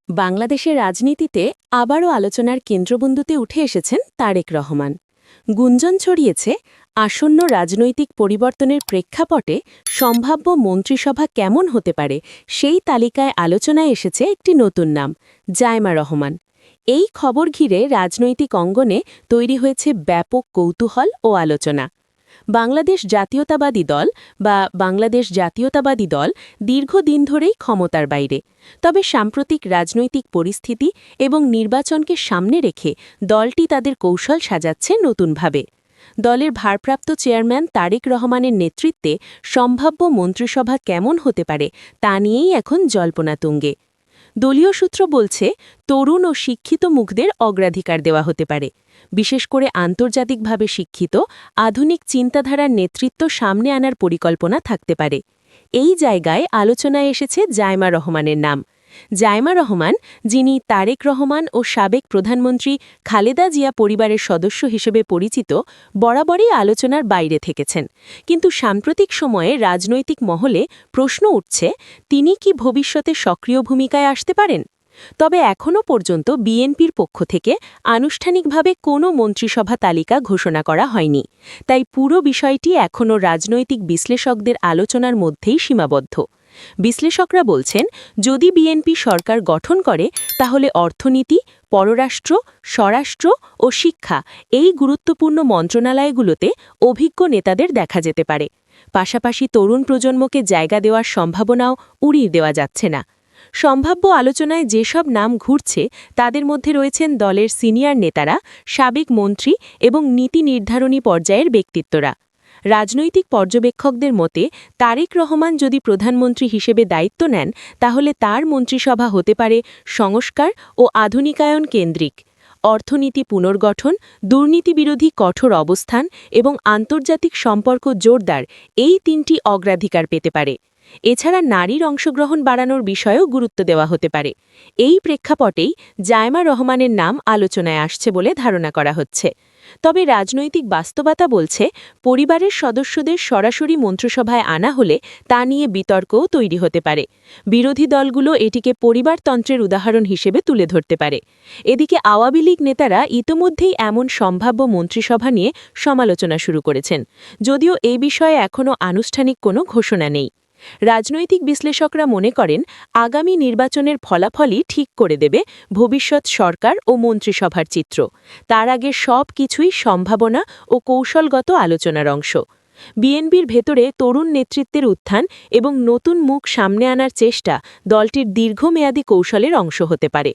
বাংলাদেশের রাজনীতিতে আবারও আলোচনার কেন্দ্রবিন্দুতে উঠে এসেছেন তারেক রহমান। গুঞ্জন ছড়িয়েছে, আসন্ন রাজনৈতিক পরিবর্তনের প্রেক্ষাপটে সম্ভাব্য মন্ত্রিসভা কেমন হতে পারে সেই তালিকায় আলোচনায় এসেছে একটি নতুন নাম, জায়মা রহমান। এই খবর ঘিরে রাজনৈতিক অঙ্গনে তৈরি হয়েছে ব্যাপক কৌতূহল ও আলোচনা। বাংলাদেশ জাতীয়তাবাদী দল দীর্ঘদিন ধরেই ক্ষমতার বাইরে। তবে সাম্প্রতিক রাজনৈতিক পরিস্থিতি এবং নির্বাচনকে সামনে রেখে দলটি তাদের কৌশল সাজাচ্ছে নতুনভাবে। দলের ভারপ্রাপ্ত চেয়ারম্যান তারেক রহমানের নেতৃত্বে সম্ভাব্য মন্ত্রিসভা কেমন হতে পারে তা নিয়েই এখন জল্পনা তুঙ্গে। দলীয় সূত্র বলছে, তরুণ ও শিক্ষিত মুখদের অগ্রাধিকার দেওয়া হতে পারে। বিশেষ করে আন্তর্জাতিকভাবে শিক্ষিত, আধুনিক চিন্তাধারার নেতৃত্ব সামনে আনার পরিকল্পনা থাকতে পারে। এই জায়গায় আলোচনায় এসেছে জায়মা রহমানের নাম। জায়মা রহমান, যিনি তারেক রহমান ও সাবেক প্রধানমন্ত্রী খালেদা জিয়া পরিবারের সদস্য হিসেবে পরিচিত, বরাবরই আলোচনার বাইরে থেকেছেন। কিন্তু সাম্প্রতিক সময়ে রাজনৈতিক মহলে প্রশ্ন উঠছে, তিনি কি ভবিষ্যতে সক্রিয় ভূমিকায় আসতে পারেন? তবে এখনও পর্যন্ত বিএনপির পক্ষ থেকে আনুষ্ঠানিকভাবে কোনো মন্ত্রিসভা তালিকা ঘোষণা করা হয়নি। তাই পুরো বিষয়টি এখনও রাজনৈতিক বিশ্লেষকদের আলোচনার মধ্যেই সীমাবদ্ধ। বিশ্লেষকরা বলছেন, যদি বিএনপি সরকার গঠন করে তাহলে অর্থনীতি, পররাষ্ট্র, স্বরাষ্ট্র ও শিক্ষা এই গুরুত্বপূর্ণ মন্ত্রণালয়গুলোতে অভিজ্ঞ নেতাদের দেখা যেতে পারে। পাশাপাশি তরুণ প্রজন্মকে জায়গা দেওয়ার সম্ভাবনাও উড়িয়ে দেওয়া যাচ্ছে না। সম্ভাব্য আলোচনায় যেসব নাম ঘুরছে তাদের মধ্যে রয়েছেন দলের সিনিয়র নেতারা, সাবেক মন্ত্রী এবং নীতি নির্ধারণী পর্যায়ের ব্যক্তিত্বরা। রাজনৈতিক পর্যবেক্ষকদের মতে, তারেক রহমান যদি প্রধানমন্ত্রী হিসেবে দায়িত্ব নেন তাহলে তার মন্ত্রিসভা হতে পারে সংস্কার ও আধুনিকায়ন কেন্দ্রিক। অর্থনীতি পুনর্গঠন, দুর্নীতিবিরোধী কঠোর অবস্থান এবং আন্তর্জাতিক সম্পর্ক জোরদার, এই তিনটি অগ্রাধিকার পেতে পারে। এছাড়া নারীর অংশগ্রহণ বাড়ানোর বিষয়েও গুরুত্ব দেওয়া হতে পারে। এই প্রেক্ষাপটেই জায়মা রহমানের নাম আলোচনায় আসছে বলে ধারণা করা হচ্ছে। তবে রাজনৈতিক বাস্তবতা বলছে, পরিবারের সদস্যদের সরাসরি মন্ত্রিসভায় আনা হলে তা নিয়ে বিতর্কও তৈরি হতে পারে। বিরোধী দলগুলো এটিকে পরিবারতন্ত্রের উদাহরণ হিসেবে তুলে ধরতে পারে। এদিকে আওয়ামী লীগ নেতারা ইতোমধ্যেই এমন সম্ভাব্য মন্ত্রিসভা নিয়ে সমালোচনা শুরু করেছেন, যদিও এই বিষয়ে এখনও আনুষ্ঠানিক কোনো ঘোষণা নেই। রাজনৈতিক বিশ্লেষকরা মনে করেন, আগামী নির্বাচনের ফলাফলই ঠিক করে দেবে ভবিষ্যৎ সরকার ও মন্ত্রিসভার চিত্র। তার আগে সব কিছুই সম্ভাবনা ও কৌশলগত আলোচনার অংশ। বিএনপির ভেতরে তরুণ নেতৃত্বের উত্থান এবং নতুন মুখ সামনে আনার চেষ্টা দলটির দীর্ঘমেয়াদী কৌশলের অংশ হতে পারে।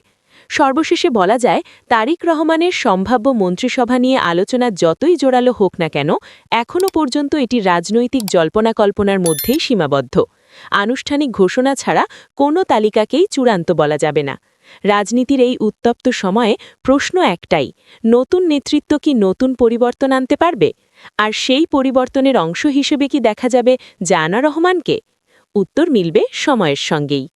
সর্বশেষে বলা যায়, তারেক রহমানের সম্ভাব্য মন্ত্রিসভা নিয়ে আলোচনা যতই জোরালো হোক না কেন, এখনও পর্যন্ত এটি রাজনৈতিক জল্পনা-কল্পনার মধ্যেই সীমাবদ্ধ। আনুষ্ঠানিক ঘোষণা ছাড়া কোনো তালিকাকেই চূড়ান্ত বলা যাবে না। রাজনীতির এই উত্তপ্ত সময়ে প্রশ্ন একটাই, নতুন নেতৃত্ব কি নতুন পরিবর্তন আনতে পারবে? আর সেই পরিবর্তনের অংশ হিসেবে কি দেখা যাবে জায়মা রহমানকে? উত্তর মিলবে সময়ের সঙ্গেই।